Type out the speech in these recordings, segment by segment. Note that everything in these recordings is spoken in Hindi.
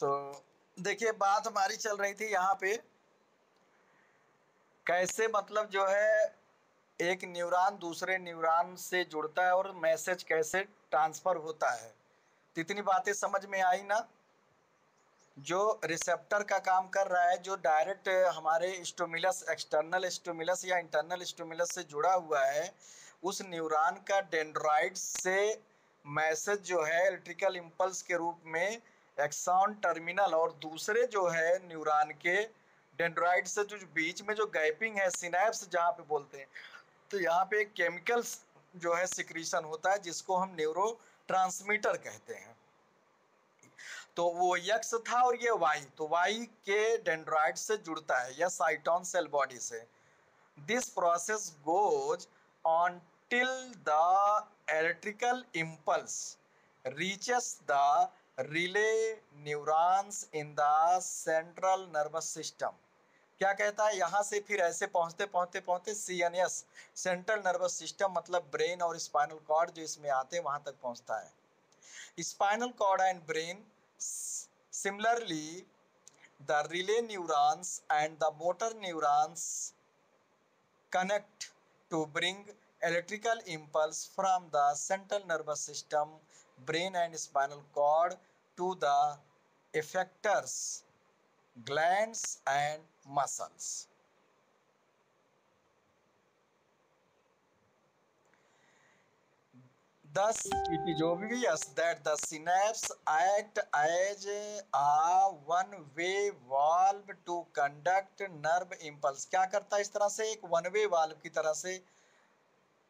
तो देखिए बात हमारी चल रही थी यहाँ पे, कैसे मतलब जो है एक न्यूरॉन दूसरे न्यूरॉन से जुड़ता है और मैसेज कैसे ट्रांसफर होता है। तो इतनी बातें समझ में आई ना। जो रिसेप्टर का काम कर रहा है, जो डायरेक्ट हमारे स्टिमुलस, एक्सटर्नल स्टिमुलस या इंटरनल स्टिमुलस से जुड़ा हुआ है, उस न्यूरॉन का डेंड्राइट से मैसेज जो है इलेक्ट्रिकल इम्पल्स के रूप में एक्सॉन टर्मिनल और दूसरे जो है न्यूरॉन के डेंड्राइट से जो बीच में जो गैपिंग है, सिनैप्स जहाँ पे बोलते हैं, तो यहाँ पे एक केमिकल्स जो है सिक्रीशन होता है जिसको हम न्यूरो ट्रांसमीटर कहते हैं। तो वो यक्स था और ये वाई, तो वाई के डेंड्राइट से जुड़ता है या साइटोन सेल बॉडी से। This process goes on till the electrical impulse reaches the relay neurons in the central nervous system. क्या कहता है, यहां से फिर ऐसे पहुंचते पहुंचते पहुंचते सीएनएस, सेंट्रल नर्वस सिस्टम मतलब ब्रेन और स्पाइनल कॉर्ड जो इसमें आते हैं वहां तक पहुंचता है। Spinal cord and brain. Similarly, the relay neurons and the motor neurons connect to bring electrical impulse from the central nervous system, brain and spinal cord to the effectors, glands and muscles. Thus, it is obvious that the synapse act as a one-way valve to conduct nerve impulse. क्या करता है इस तरह से, एक वन वे वाल्व की तरह से।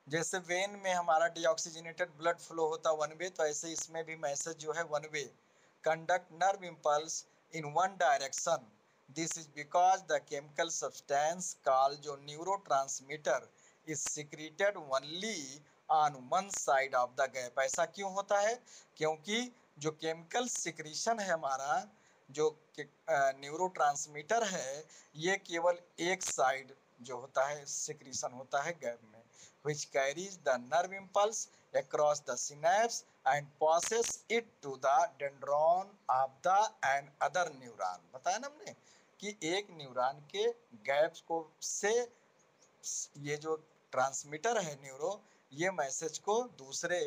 जैसे वेन में हमारा डीऑक्सीजनेटेड ब्लड फ्लो होता है वन वे, तो ऐसे इसमें भी मैसेज जो है one way conduct nerve impulse in one direction. This is because the chemical substance called जो neurotransmitter is secreted only on one side of the gap. ऐसा क्यों होता है, क्योंकि जो केमिकल सिक्रीशन है हमारा, जो न्यूरो ट्रांसमीटर है, ये केवल एक साइड जो होता है सिक्रीशन होता है गैप में, which carries the nerve impulse across the synapse and passes it to the dendron of the and other neuron। बताया ना हमने कि एक न्यूरॉन के गैप्स को से ये जो ट्रांसमीटर है न्यूरो, ये मैसेज को दूसरे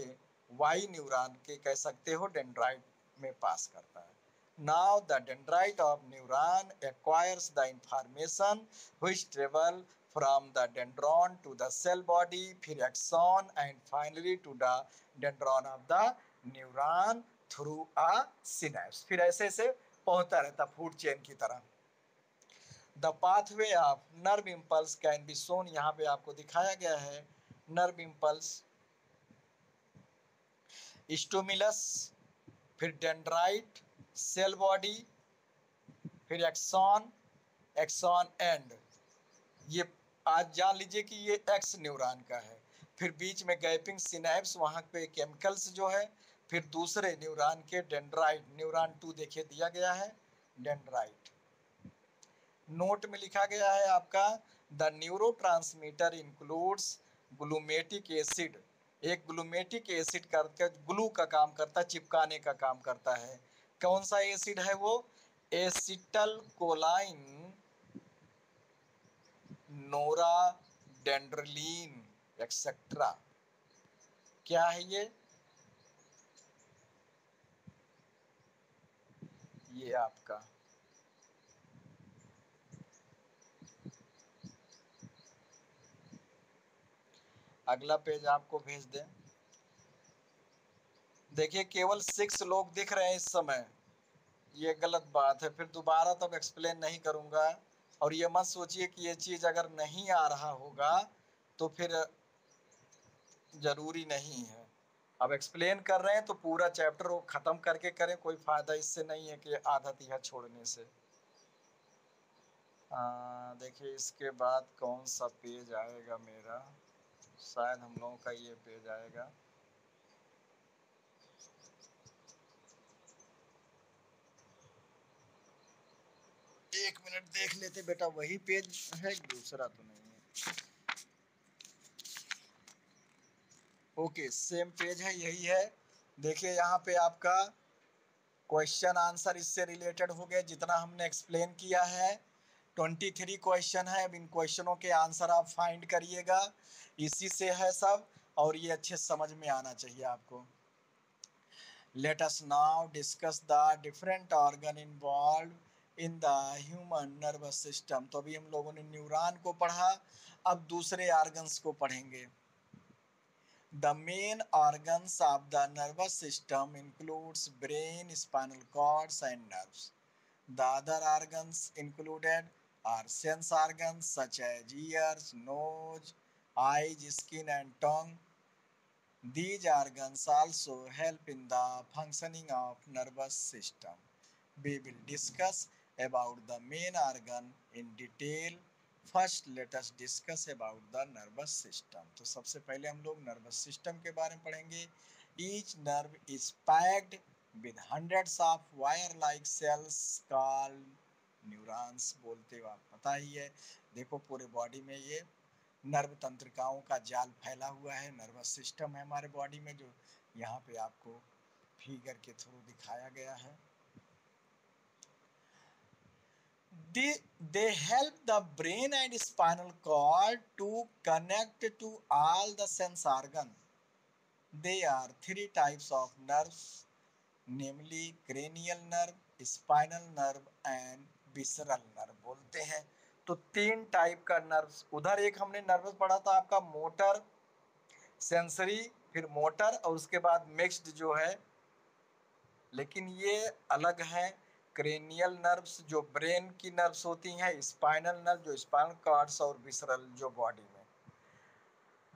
वाई न्यूरॉन के कह सकते हो डेंड्राइट में पास करता है। Now the dendrite of neuron acquires the information which travel from the dendron to the cell body, फिर axon and finally to the dendron of the neuron through a synapse। फिर ऐसे ऐसे पहुंचता रहता फूड चेन की तरह। The pathway of nerve impulse can be shown, यहाँ पे आपको दिखाया गया है नर्व इम्पल्स, स्टोमिलस, फिर डेंड्राइट, सेल बॉडी, फिर एक्सॉन, एक्सॉन एंड। ये आज जान लीजिए कि ये एक्स न्यूरॉन का है। फिर बीच में गैपिंग सिनैप्स, वहाँ पे केमिकल्स जो है, फिर दूसरे न्यूरॉन के डेंड्राइट, न्यूरॉन 2 देखिए दिया गया है डेंड्राइट। नोट में लिखा गया है आपका, the neurotransmitter includes glutamic acid. एक ग्लूमेटिक एसिड करके ग्लू का काम करता है, चिपकाने का काम करता है। कौन सा एसिड है वो, एसिटल कोलाइन, नोरा डेंड्रलिन एक्सेट्रा। क्या है ये आपका अगला पेज आपको भेज दें। देखिए केवल 6 लोग दिख रहे हैं इस समय, ये गलत बात है। फिर दोबारा तब एक्सप्लेन नहीं करूंगा। और ये मत सोचिए कि ये चीज़ अगर नहीं आ रहा होगा तो फिर जरूरी नहीं है। अब एक्सप्लेन कर रहे हैं तो पूरा चैप्टर वो खत्म करके करें, कोई फायदा इससे नहीं है कि आधा तिहा छोड़ने से। देखिए इसके बाद कौन सा पेज आएगा मेरा, शायद हम लोगों का ये पेज आएगा। एक मिनट देख लेते बेटा, वही पेज है दूसरा तो नहीं है। ओके सेम पेज है, यही है। देखिए यहाँ पे आपका क्वेश्चन आंसर इससे रिलेटेड हो गए, जितना हमने एक्सप्लेन किया है 23 क्वेश्चन है। अब इन क्वेश्चनों के आंसर आप फाइंड करिएगा, इसी से है सब, और ये अच्छे समझ में आना चाहिए आपको। Let us now discuss the different organ involved in the human nervous system। तो अभी हम लोगों ने न्यूरॉन को पढ़ा, अब दूसरे ऑर्गन्स को पढ़ेंगे। The main organs of the nervous system includes brain, spinal cords and nerves. The other organs included are sense organs such as ears, nose, eyes, skin and tongue. These organs also help in the functioning of nervous system. We will discuss about the main organ in detail. First, let us discuss about the nervous system. तो सबसे पहले हम लोग nervous system के बारे में पढ़ेंगे. Each nerve is packed with hundreds of wire-like cells called neurons. बोलते हो आप पता ही है. देखो पूरे बॉडी में ये नर्व तंत्रिकाओं का जाल फैला हुआ है, नर्वस सिस्टम है हमारे बॉडी में, जो यहाँ पे आपको फिगर के थ्रू दिखाया गया है। They help the brain and spinal cord to connect to all the sense organs. There are three types of nerves, namely cranial nerve, spinal nerve and visceral nerve बोलते हैं। तो तीन टाइप का नर्व्स, उधर एक हमने नर्वस पढ़ा था आपका मोटर, सेंसरी, फिर मोटर और उसके बाद मिक्स्ड जो है, लेकिन ये अलग है। क्रेनियल नर्व्स जो ब्रेन की नर्व्स होती हैं, स्पाइनल नर्व जो स्पाइनल कॉर्ड्स और विसरल जो बॉडी में।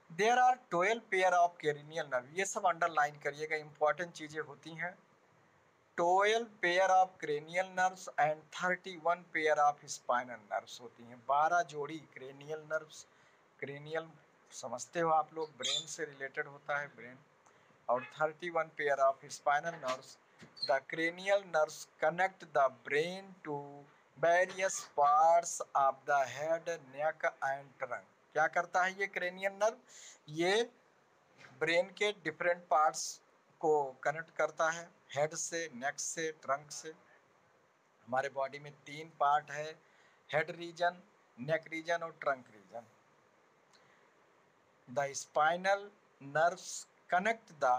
There are 12 pair of cranial nerve, ये सब अंडरलाइन करिएगा, इंपॉर्टेंट चीजें होती हैं। 12 pair of cranial nerves and 31 pair of spinal nerves होती हैं। 12 जोड़ी क्रेनियल नर्व्स, क्रेनियल समझते हो आप लोग, ब्रेन से रिलेटेड होता है ब्रेन, और 31 pair of spinal nerves. The cranial nerves connect the brain to various parts of the head, neck and trunk. क्या करता है ये क्रेनियल नर्व? ये ब्रेन के डिफरेंट पार्ट्स को कनेक्ट करता है, हेड से, नेक से, ट्रंक से। हमारे बॉडी में तीन पार्ट है, हेड रीजन, नेक रीजन और trunk reason. The spinal nerves connect the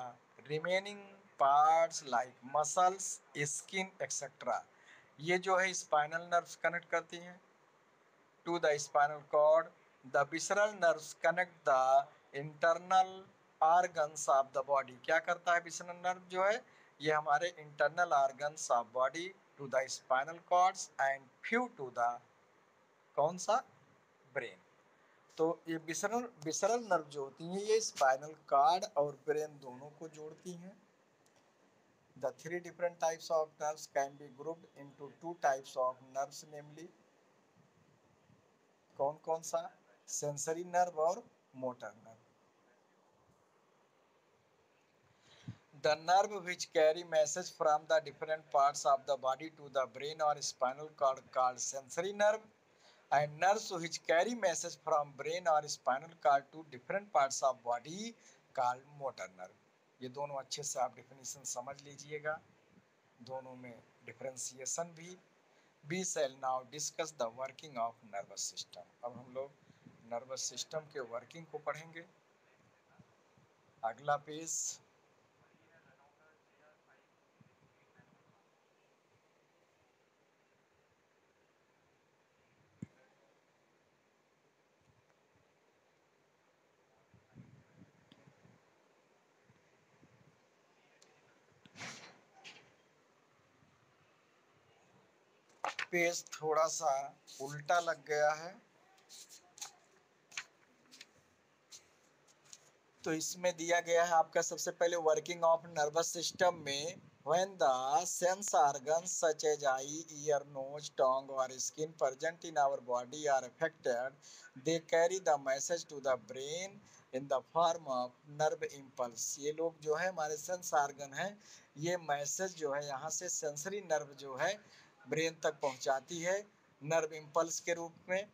remaining parts like muscles, skin, etc. ये जो है स्पाइनल नर्व्स कनेक्ट करती हैं to the spinal cord. The visceral nerves connect the internal organs of the body. क्या करता है विसरल नर्व जो है? ये हमारे internal organs of body to the spinal cords and few to the कौन सा? ब्रेन। तो ये विसरल नर्व जो होती हैं ये स्पाइनल कॉर्ड और ब्रेन दोनों को जोड़ती हैं। The three different types of nerves can be grouped into two types of nerves, namely कौन कौन सा? सेंसरी नर्व और motor nerve. The nerve which carry message from the different parts of the body to the brain or spinal cord called sensory nerve, and nerves which carry message from brain or spinal cord to different parts of body called motor nerve। ये दोनों अच्छे से आप डेफिनेशन समझ लीजिएगा, दोनों में डिफरेंशिएशन भी। We shall now discuss the working of nervous system। अब हम लोग नर्वस सिस्टम के वर्किंग को पढ़ेंगे। अगला पेज, पेज थोड़ा सा उल्टा लग गया है, तो इसमें दिया गया है आपका सबसे पहले वर्किंग ऑफ नर्वस सिस्टम में when the sense organs such as eye, ear, nose, tongue or skin present in our body are affected, they carry the message to the brain in the form of nerve impulse। ये लोग जो है हमारे सेंस ऑर्गन हैं, ये मैसेज जो है यहाँ से सेंसरी नर्व जो है ब्रेन तक पहुँचाती है नर्व इम्पल्स के रूप में।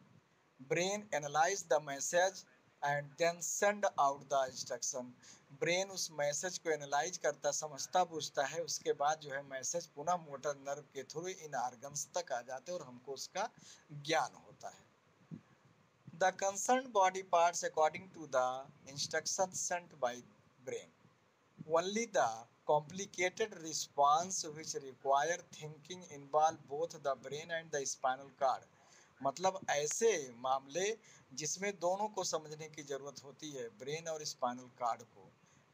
Brain analyse the message and then send out the instruction. Brain उस मैसेज को एनालाइज करता, समझता बूझता है, उसके बाद जो है मैसेज पुनः मोटर नर्व के थ्रू इन आर्गन्स तक आ जाते हैं और हमको उसका ज्ञान होता है। The concern body parts according to the instruction sent by brain, only the complicated response which require thinking involve both the brain and the spinal cord। मतलब ऐसे मामले जिसमें दोनों को समझने की जरूरत होती है, ब्रेन और स्पाइनल कार्ड को,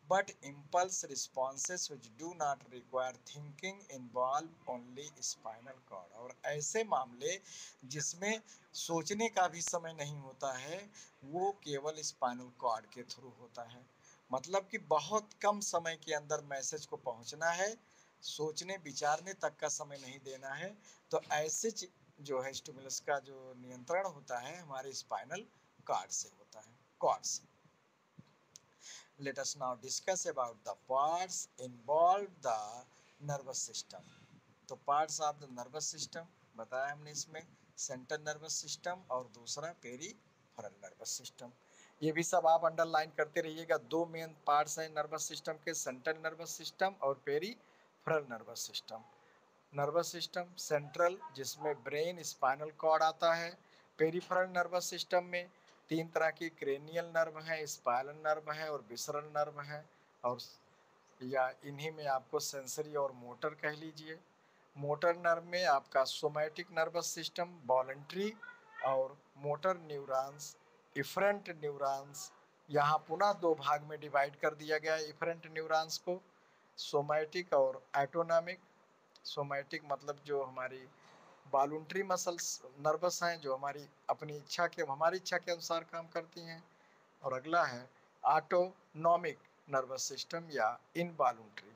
but impulse responses which do not require thinking involve only spinal cord। और ऐसे मामले जिसमें सोचने का भी समय नहीं होता है, वो केवल स्पाइनल कॉर्ड के थ्रू होता है। मतलब कि बहुत कम समय के अंदर मैसेज को पहुंचना है, सोचने विचारने तक का समय नहीं देना है। तो ऐसे जो है स्टिमुलस का जो नियंत्रण होता है हमारे स्पाइनल कॉर्ड से होता है, कॉर्ड से। Let us now discuss about the parts involved the nervous system। तो parts of the nervous system बताया हमने इसमें, सेंट्रल नर्वस सिस्टम और दूसरा पेरीफेरल नर्वस सिस्टम। ये भी सब आप अंडरलाइन करते रहिएगा। दो मेन पार्ट्स हैं नर्वस सिस्टम के, सेंट्रल नर्वस सिस्टम और peripheral nervous system. Nervous system central, जिसमें ब्रेन स्पाइनल कॉर्ड आता है। पेरिफेरल नर्वस सिस्टम में तीन तरह की क्रेनियल नर्व है, स्पाइनल नर्व है और विसरल नर्व है, और या इन्हीं में आपको सेंसरी और मोटर कह लीजिए। मोटर नर्व में आपका सोमैटिक नर्वस सिस्टम, वॉलंटरी और मोटर न्यूरॉन्स, इफरेंट न्यूरॉन्स। यहाँ पुनः दो भाग में डिवाइड कर दिया गया है इफरेंट न्यूरॉन्स को, सोमैटिक और एटोनॉमिक। सोमैटिक मतलब जो हमारी वॉलंटरी मसल्स नर्वस हैं, जो हमारी अपनी इच्छा के, हमारी इच्छा के अनुसार काम करती हैं। और अगला है ऑटोनॉमिक नर्वस सिस्टम या इनवॉलंटरी।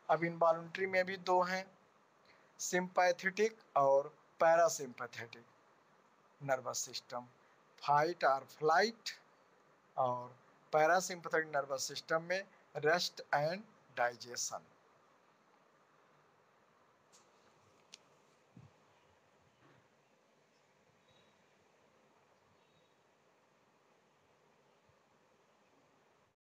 अब इनवॉलंटरी में भी दो हैं, सिंपैथेटिक और पैरासिम्पैथेटिक नर्वस सिस्टम, फाइट और फ्लाइट। और पैरासिम्पैथेटिक नर्वस सिस्टम में रेस्ट एंड डाइजेशन।